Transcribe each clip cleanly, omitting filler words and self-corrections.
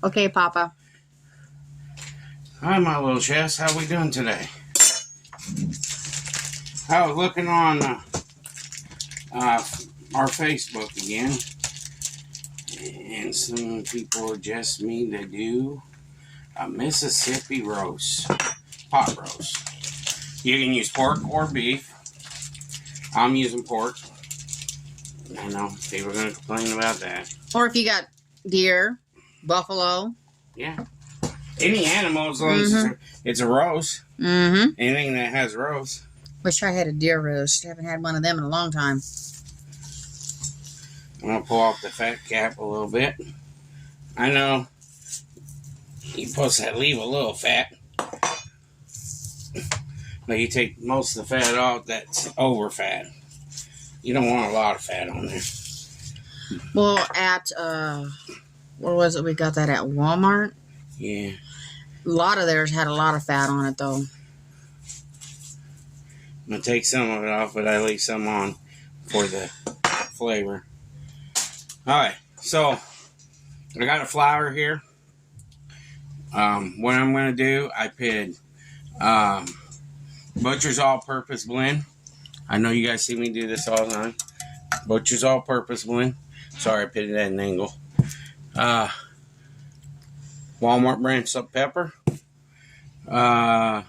Okay, Papa. Hi, my little chest. How we doing today? I was looking on our Facebook again, and some people asked me to do a Mississippi roast, pot roast. You can use pork or beef. I'm using pork. I know people are going to complain about that. Or if you got deer, buffalo. Yeah. Any animal, as long as it's a roast. Mm-hmm. Anything that has roast. Wish I had a deer roast. I haven't had one of them in a long time. I'm going to pull off the fat cap a little bit. I know you're supposed to leave a little fat. But you take most of the fat off that's over fat. You don't want a lot of fat on there. Well, at, where was it? We got that at Walmart. Yeah. A lot of theirs had a lot of fat on it, though. I'm going to take some of it off, but I leave some on for the flavor. Alright, so I got a flour here. What I'm going to do, I put Butcher's All-Purpose Blend. I know you guys see me do this all the time. Butcher's All-Purpose Blend. Sorry, I put it at an angle. Walmart brand salt pepper. And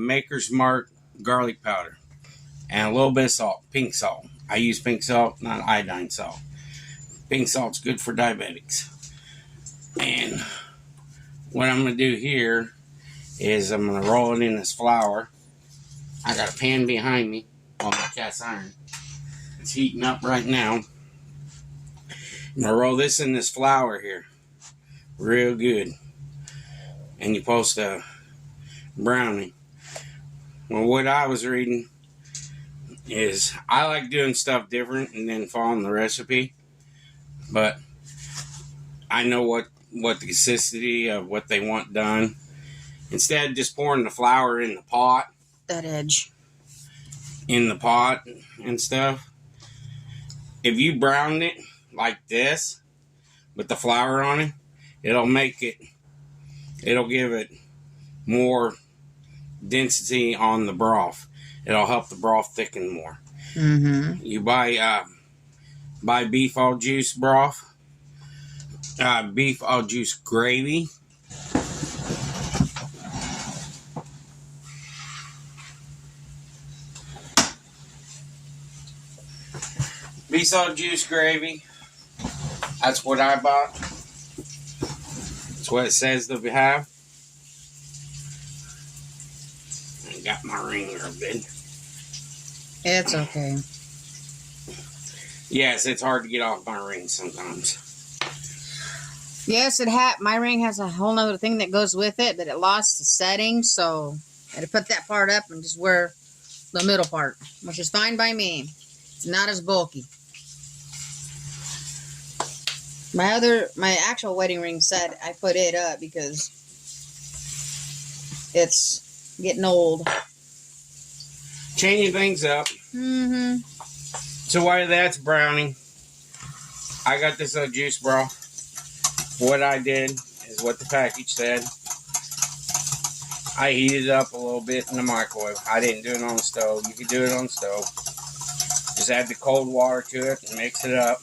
Maker's Mark garlic powder. And a little bit of salt, pink salt. I use pink salt, not iodine salt. Pink salt's good for diabetics. And what I'm going to do here is I'm going to roll it in this flour. I got a pan behind me on my cast iron. It's heating up right now. I'm going to roll this in this flour here. Real good. And you're supposed to brown it. Well, what I was reading is I like doing stuff different and then following the recipe. But I know what the consistency of what they want done. Instead of just pouring the flour in the pot. That edge. In the pot and stuff. If you brown it like this with the flour on it, it'll give it more density on the broth. It'll help the broth thicken more. Mm-hmm. You buy beef all juice broth, beef all juice gravy. Beef all juice gravy. That's what I bought. That's what it says that we have. I got my ring rubbed. It's okay. Yes, it's hard to get off my ring sometimes. Yes, my ring has a whole nother thing that goes with it, that it lost the setting, so I had to put that part up and just wear the middle part, which is fine by me. It's not as bulky. My actual wedding ring set, I put it up because it's getting old. Changing things up. Mm-hmm. So while that's browning, I got this juice broth. What I did is what the package said. I heated it up a little bit in the microwave. I didn't do it on the stove. You could do it on the stove. Just add the cold water to it and mix it up.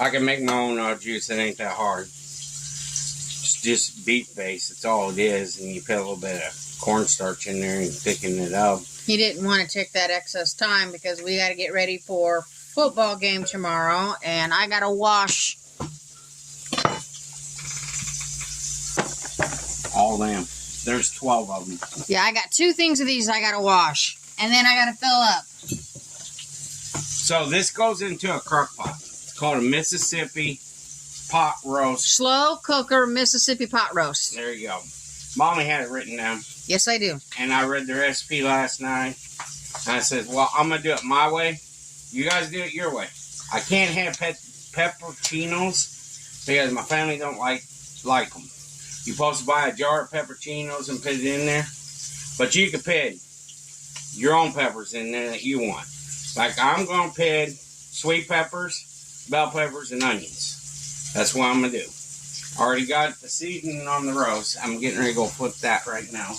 I can make my own juice. It ain't that hard. It's just beef base. That's all it is. And you put a little bit of cornstarch in there and thicken it up. You didn't want to take that excess time because we got to get ready for football game tomorrow. And I got to wash. All them. There's 12 of them. Yeah, I got 2 things of these I got to wash. And then I got to fill up. So this goes into a crock pot. It's called a Mississippi pot roast. Slow cooker Mississippi pot roast. There you go. Mommy had it written down. Yes, I do. And I read the recipe last night. And I said, well, I'm going to do it my way. You guys do it your way. I can't have pepperoncinos because my family don't like them. You're supposed to buy a jar of pepperoncinos and put it in there. But you can put your own peppers in there that you want. Like I'm going to put sweet peppers, bell peppers, and onions. That's what I'm going to do. Already got the seasoning on the roast. I'm getting ready to go flip that right now.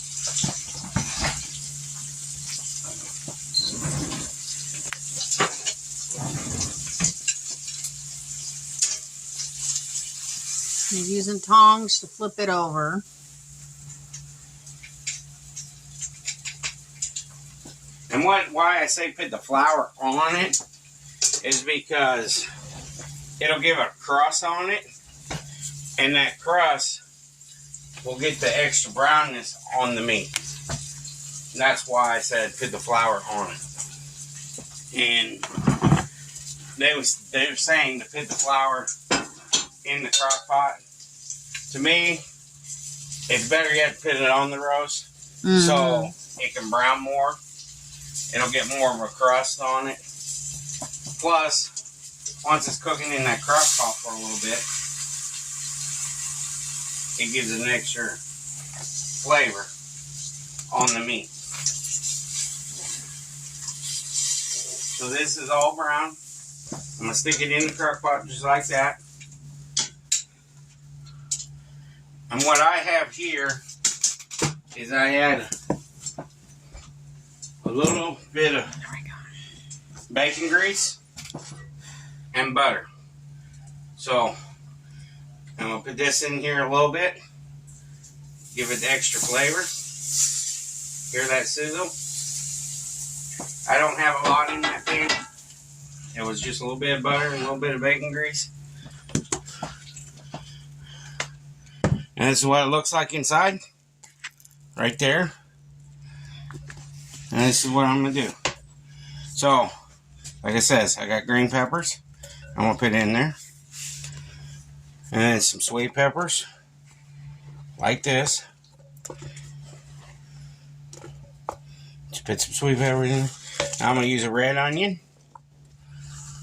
You're using tongs to flip it over. And why I say put the flour on it is because it'll give a crust on it, and that crust will get the extra brownness on the meat. And that's why I said put the flour on it. And they were saying to put the flour in the crock pot. To me, it's better yet to put it on the roast so it can brown more. It'll get more of a crust on it. Plus, once it's cooking in that crock pot for a little bit, it gives an extra flavor on the meat. So this is all brown. I'm going to stick it in the crock pot just like that. And what I have here is I add a little bit of bacon grease and butter. So I'm going to put this in here a little bit. Give it extra flavor. Hear that sizzle? I don't have a lot in that pan. It was just a little bit of butter and a little bit of bacon grease. And this is what it looks like inside. Right there. And this is what I'm going to do. So, like I said, I got green peppers. I'm going to put in there. And then some sweet peppers. Like this. Just put some sweet peppers in there. Now I'm going to use a red onion.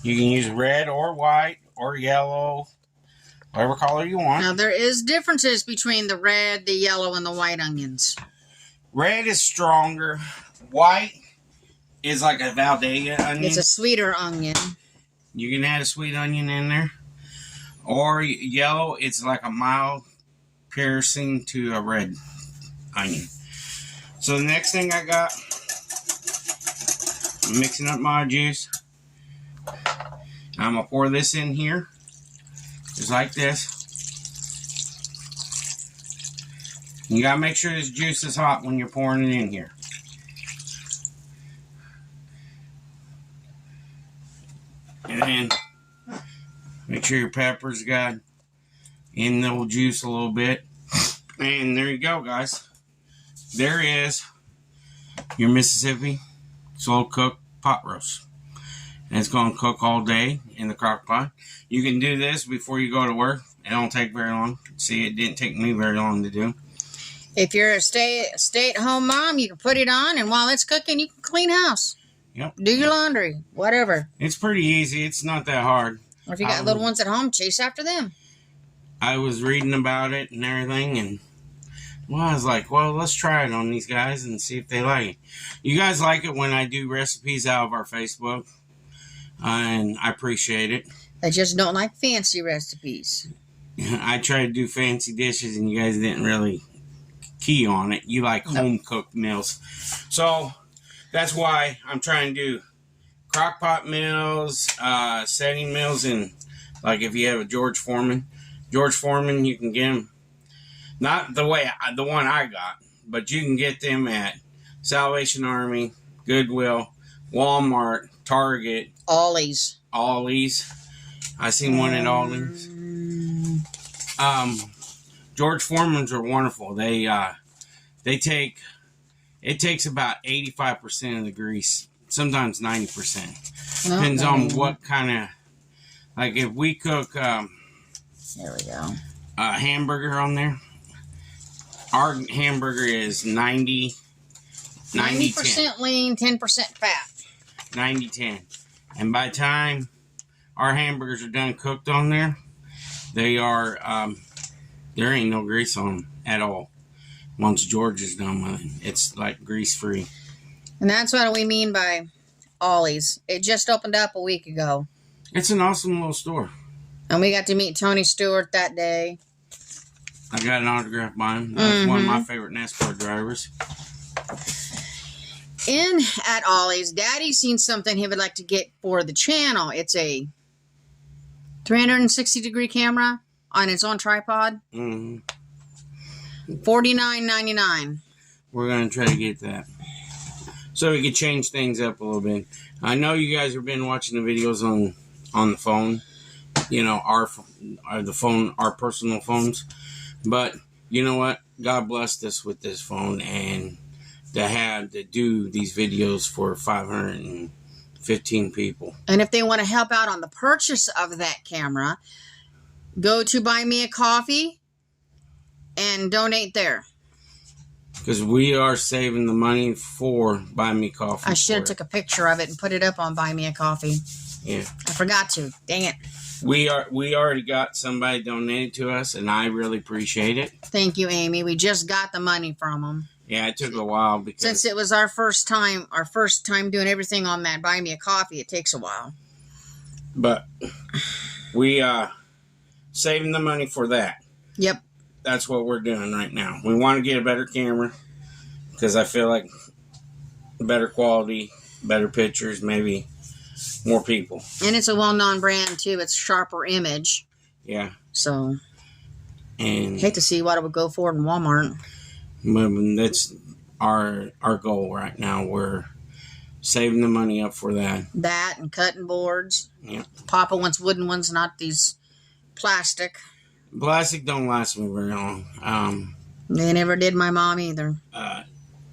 You can use red or white or yellow. Whatever color you want. Now, there is differences between the red, the yellow, and the white onions. Red is stronger. White is like a Valdez onion. It's a sweeter onion. You can add a sweet onion in there. Or yellow, it's like a mild piercing to a red onion. So the next thing I got, I'm mixing up my juice. I'm going to pour this in here. Just like this. You got to make sure this juice is hot when you're pouring it in here. And then make sure your peppers got in the juice a little bit. And there you go, guys. There is your Mississippi slow cooked pot roast. And it's going to cook all day in the crock pot. You can do this before you go to work. It don't take very long. See, it didn't take me very long to do. If you're a stay-at-home mom, you can put it on, and while it's cooking, you can clean house. Yep. Do your laundry, whatever. It's pretty easy. It's not that hard. Or if you got little ones at home, chase after them. I was reading about it and everything, and well, I was like, well, let's try it on these guys and see if they like it. You guys like it when I do recipes out of our Facebook, and I appreciate it. They just don't like fancy recipes. I try to do fancy dishes, and you guys didn't really key on it. You like home-cooked meals. So that's why I'm trying to do crock pot meals, setting meals, and like if you have a George Foreman, you can get them, not the one I got, but you can get them at Salvation Army, Goodwill, Walmart, Target, Ollie's. I seen one at Ollie's. George Foreman's are wonderful. It takes about 85% of the grease, sometimes 90%. Depends on what kind of, like if we cook there we go, a hamburger on there, our hamburger is 90% lean, 10% fat. 90-10. And by the time our hamburgers are done cooked on there, they are, there ain't no grease on them at all. Once George is done with it, it's like grease-free. And that's what we mean by Ollie's. It just opened up a week ago. It's an awesome little store. And we got to meet Tony Stewart that day. I got an autograph by him. That's one of my favorite NASCAR drivers. In at Ollie's, Daddy's seen something he would like to get for the channel. It's a 360-degree camera on its own tripod. $49.99. We're going to try to get that. So we could change things up a little bit. I know you guys have been watching the videos on the phone. You know, our personal phones. But you know what? God blessed us with this phone and to do these videos for 515 people. And if they want to help out on the purchase of that camera, go to Buy Me a Coffee and donate there. Because we are saving the money for Buy Me Coffee. I should have took a picture of it and put it up on Buy Me a Coffee. Yeah. I forgot to. Dang it. We already got somebody donated to us, and I really appreciate it. Thank you, Amy. We just got the money from them. Yeah, it took a while because since it was our first time doing everything on that Buy Me a Coffee, it takes a while. But we saving the money for that. Yep. That's what we're doing right now. We want to get a better camera because I feel like better quality, better pictures, maybe more people. And it's a well-known brand too. It's Sharper Image. Yeah. So, and hate to see what it would go for in Walmart. That's our goal right now. We're saving the money up for that. That and cutting boards. Yeah. Papa wants wooden ones, not these plastic. Plastic don't last me very long. They never did my mom either.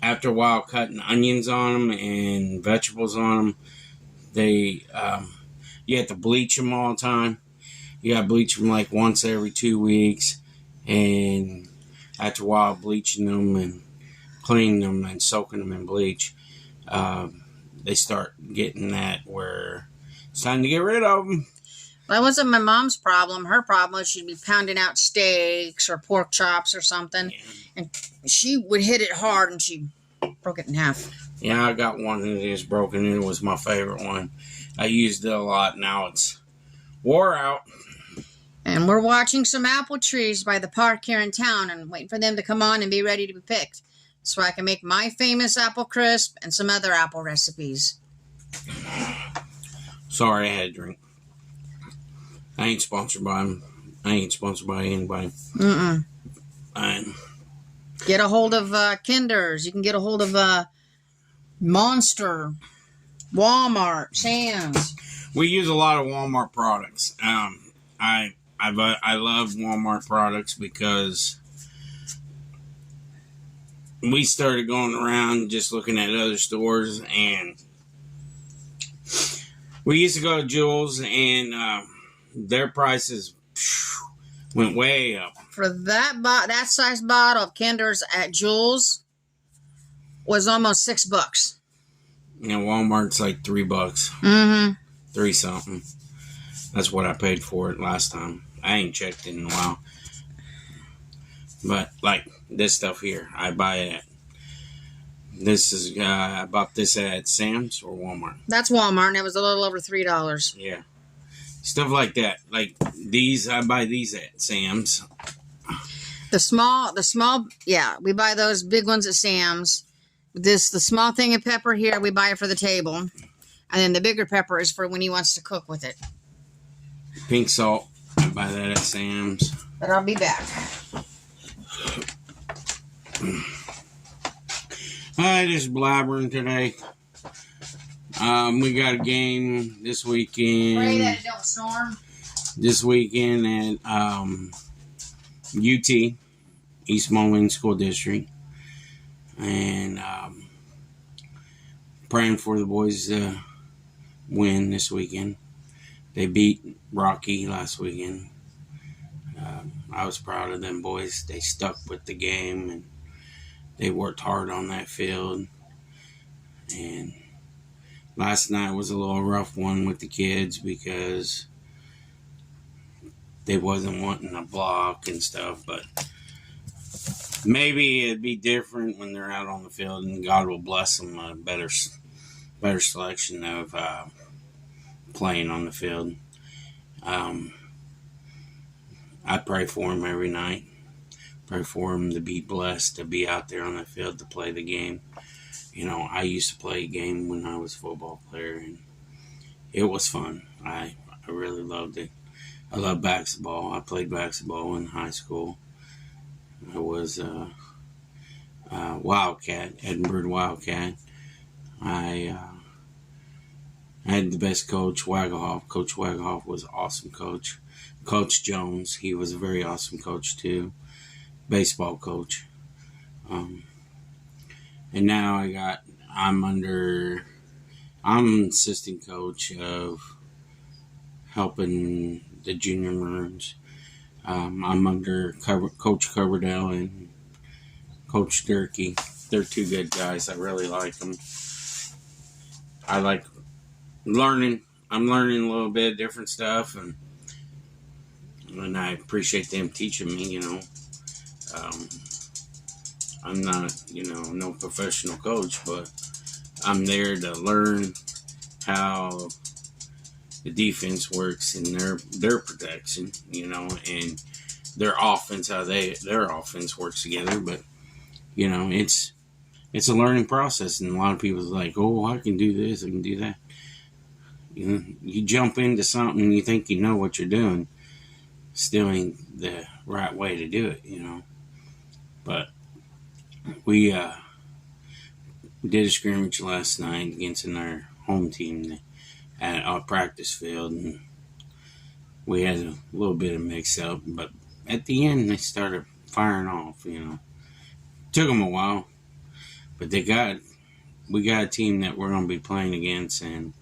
After a while, cutting onions on them and vegetables on them, you have to bleach them all the time. You got to bleach them like once every 2 weeks. And after a while, bleaching them and cleaning them and soaking them in bleach, they start getting that where it's time to get rid of them. That wasn't my mom's problem. Her problem was she'd be pounding out steaks or pork chops or something. Yeah. And she would hit it hard and she broke it in half. Yeah, I got one that is broken. It was my favorite one. I used it a lot. Now it's wore out. And we're watching some apple trees by the park here in town and waiting for them to come on and be ready to be picked so I can make my famous apple crisp and some other apple recipes. Sorry, I had a drink. I ain't sponsored by them. I ain't sponsored by anybody. Get a hold of Kinder's. You can get a hold of Monster, Walmart, Sam's. We use a lot of Walmart products. I love Walmart products because we started going around just looking at other stores, and we used to go to Jewel's, and their prices went way up. For that size bottle of Kinder's at Jewel's was almost $6. You know, Walmart's like $3. Mm-hmm. 3 something. That's what I paid for it last time. I ain't checked in a while. But like this stuff here, I buy it at. I bought this at Sam's or Walmart. That's Walmart, and it was a little over $3. Yeah. Stuff like that. Like these, I buy these at Sam's. The small, yeah, we buy those big ones at Sam's. The small thing of pepper here, we buy it for the table. And then the bigger pepper is for when he wants to cook with it. Pink salt, I buy that at Sam's. But I'll be back. I just blabbering today. We got a game this weekend. Pray that it don't storm. This weekend at UT, East Moline School District. And praying for the boys to win this weekend. They beat Rocky last weekend. I was proud of them boys. They stuck with the game and they worked hard on that field. And last night was a little rough one with the kids because they wasn't wanting to block and stuff. But maybe it'd be different when they're out on the field, and God will bless them a better selection of playing on the field. I pray for them every night. Pray for them to be blessed, to be out there on the field to play the game. You know, I used to play a game when I was a football player, and it was fun. I really loved it. I love basketball. I played basketball in high school. I was Wildcat, Edinburgh Wildcat. I had the best coach, Waglehoff. Coach Waglehoff was an awesome coach. Coach Jones, he was a very awesome coach too. Baseball coach. And now I'm assistant coach of helping the junior Maroons. I'm under Coach Coverdale and Coach Durkee. They're two good guys. I really like them. I like learning. I'm learning a little bit of different stuff, and I appreciate them teaching me, you know. I'm not, no professional coach, but I'm there to learn how the defense works and their protection, and their offense, how their offense works together. But it's a learning process, and a lot of people are like, "Oh, I can do this, I can do that." You jump into something and you think you know what you're doing, still ain't the right way to do it, But we did a scrimmage last night against our home team at our practice field, and we had a little bit of mix-up, but at the end they started firing off. Took them a while, but we got a team that we're going to be playing against, and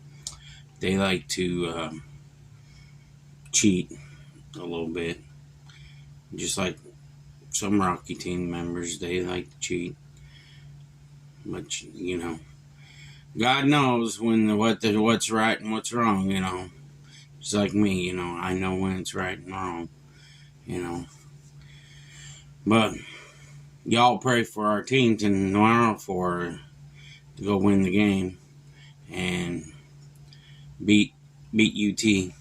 they like to cheat a little bit, just like some Rocky team members. They like to cheat, but God knows what's right and what's wrong. Just like me, I know when it's right and wrong, But y'all pray for our team tomorrow to go win the game and beat UT.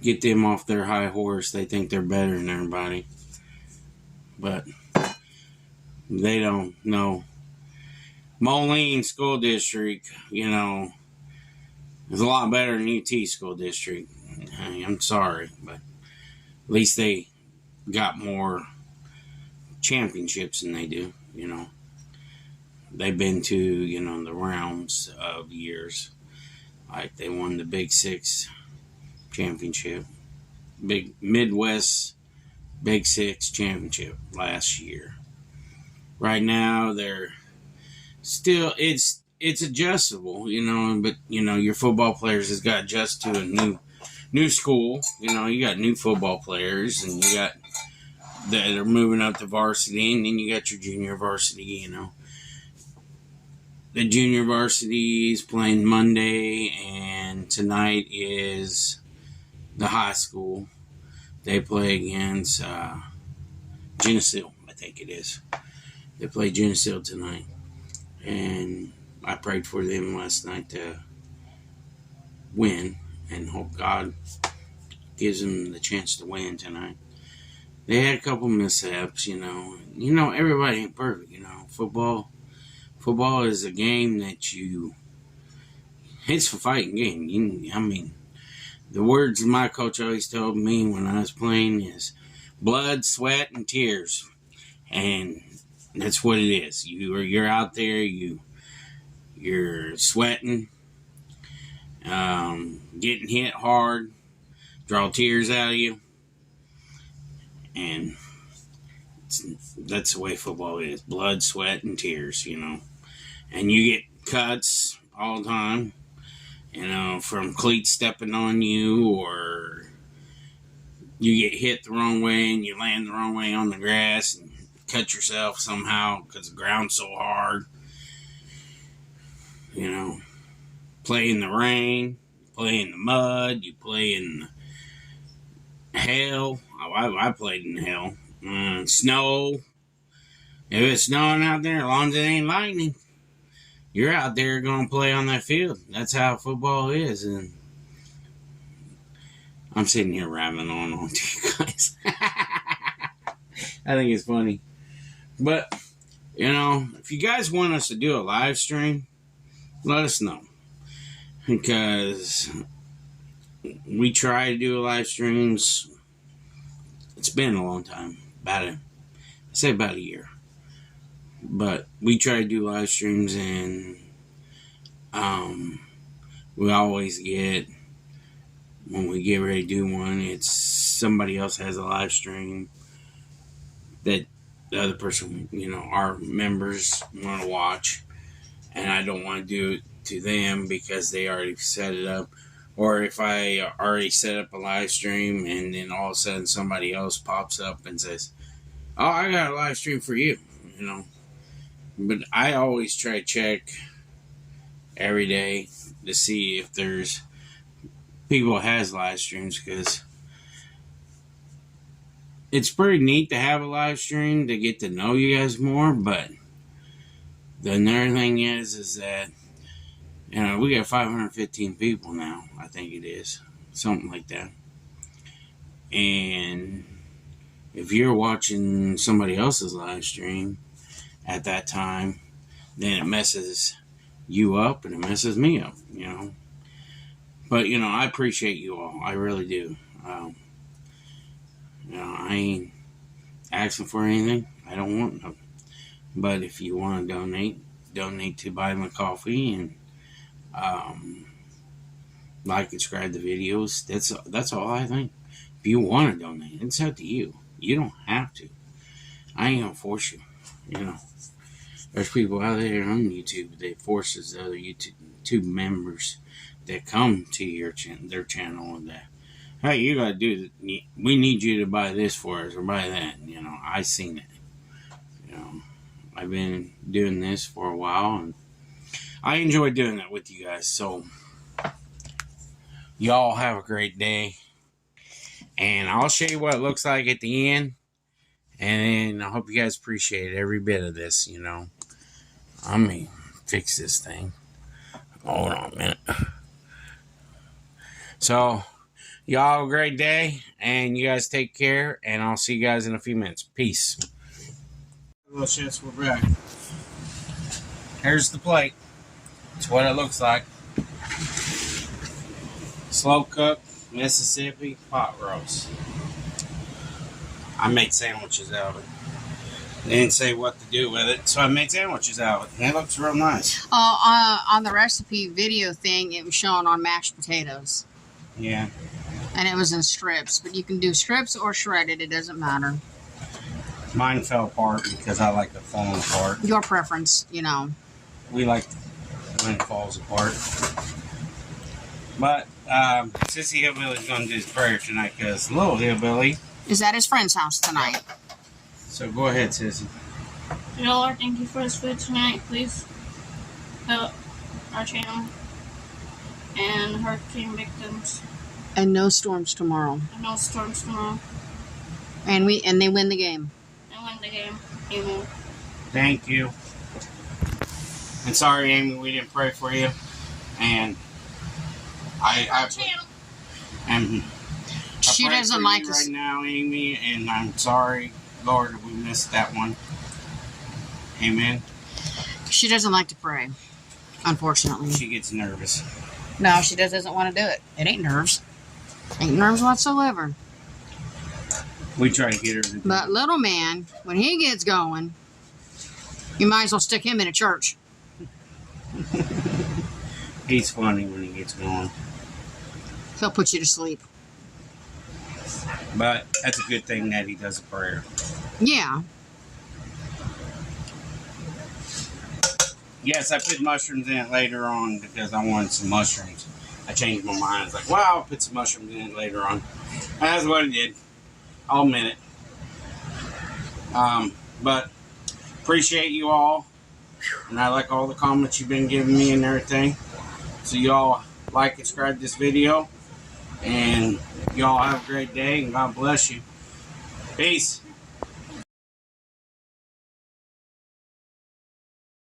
Get them off their high horse. They think they're better than everybody, but they don't know. Moline School District, is a lot better than UT School District. I'm sorry, but at least they got more championships than they do, They've been to, the rounds of years. Like they won the Big Six championship, Big Midwest Big Six championship last year. Right now, they're still, it's adjustable, but, your football players has got to adjust to a new school. You got new football players, and you got that are moving up to varsity, and then you got your junior varsity, The junior varsity is playing Monday, and tonight is the high school. They play against Geneseo, I think it is. They play Geneseo tonight, and I prayed for them last night to win, and hope God gives them the chance to win tonight. They had a couple mishaps, everybody ain't perfect, Football is a game that it's a fighting game. The words my coach always told me when I was playing is blood, sweat, and tears. And that's what it is. You're out there, you're sweating, getting hit hard, draw tears out of you. And that's the way football is. Blood, sweat, and tears, And you get cuts all the time, from cleats stepping on you, or you get hit the wrong way and you land the wrong way on the grass and cut yourself somehow because the ground's so hard. Play in the rain, play in the mud, you play in hell. I played in hell. Snow. If it's snowing out there, as long as it ain't lightning, you're out there going to play on that field. That's how football is. And I'm sitting here rambling on to you guys. I think it's funny. But, you know, if you guys want us to do a live stream, let us know. Because we try to do live streams. It's been a long time. I say about a year. But we try to do live streams, and we always get, when we get ready to do one, it's somebody else has a live stream that the other person, you know, our members want to watch, and I don't want to do it to them because they already set it up. Or if I already set up a live stream and then all of a sudden somebody else pops up and says, "Oh, I got a live stream for you," you know. But I always try to check every day to see if there's people that has live streams, because it's pretty neat to have a live stream to get to know you guys more. But the another thing is that, you know, we got 515 people now, I think it is, something like that. And if you're watching somebody else's live stream at that time, then it messes you up and it messes me up, you know. But, you know, I appreciate you all. I really do. You know, I ain't asking for anything. I don't want them. But if you want to donate to buy my coffee, and like and subscribe to videos. That's all I think. If you want to donate, it's up to you. You don't have to. I ain't gonna force you. You know, there's people out there on YouTube that forces other YouTube members that come to their channel and that, hey, you gotta do this. We need you to buy this for us or buy that. You know, I seen it. You know, I've been doing this for a while, and I enjoy doing that with you guys. So, y'all have a great day. And I'll show you what it looks like at the end. And I hope you guys appreciate every bit of this, you know. I mean, fix this thing. Hold on a minute. So, y'all have a great day. And you guys take care. And I'll see you guys in a few minutes. Peace. Little shits, we're back. Here's the plate. That's what it looks like. Slow cooked Mississippi pot roast. I made sandwiches out of it. They didn't say what to do with it, so I made sandwiches out of it. And it looks real nice. On the recipe video thing, it was shown on mashed potatoes. Yeah. And it was in strips, but you can do strips or shredded. It doesn't matter. Mine fell apart because I like it falling apart. Your preference, you know. We like when it falls apart. But Sissy Hillbilly's going to do his prayer tonight because Little Hillbilly is at his friend's house tonight. So go ahead, Sissy. Dear Lord, thank you for this food tonight. Please help our channel and hurricane victims. And no storms tomorrow. And no storms tomorrow. And they win the game. And win the game. Amen. Thank you. And sorry, Amy, we didn't pray for you. And she doesn't like us right now, Amy, and I'm sorry, Lord, we missed that one. Amen. She doesn't like to pray, unfortunately. She gets nervous. No, she doesn't want to do it. It ain't nerves. Ain't nerves whatsoever. We try to get her to do But little man, when he gets going, you might as well stick him in a church. He's funny when he gets going. He'll put you to sleep. But that's a good thing that he does a prayer. Yeah. Yes, I put mushrooms in it later on because I wanted some mushrooms. I changed my mind. I was like, wow, I'll put some mushrooms in it later on. That's what I did. I'll admit it. But appreciate you all. And I like all the comments you've been giving me and everything. So y'all like and subscribe to this video. And y'all have a great day and God bless you. Peace.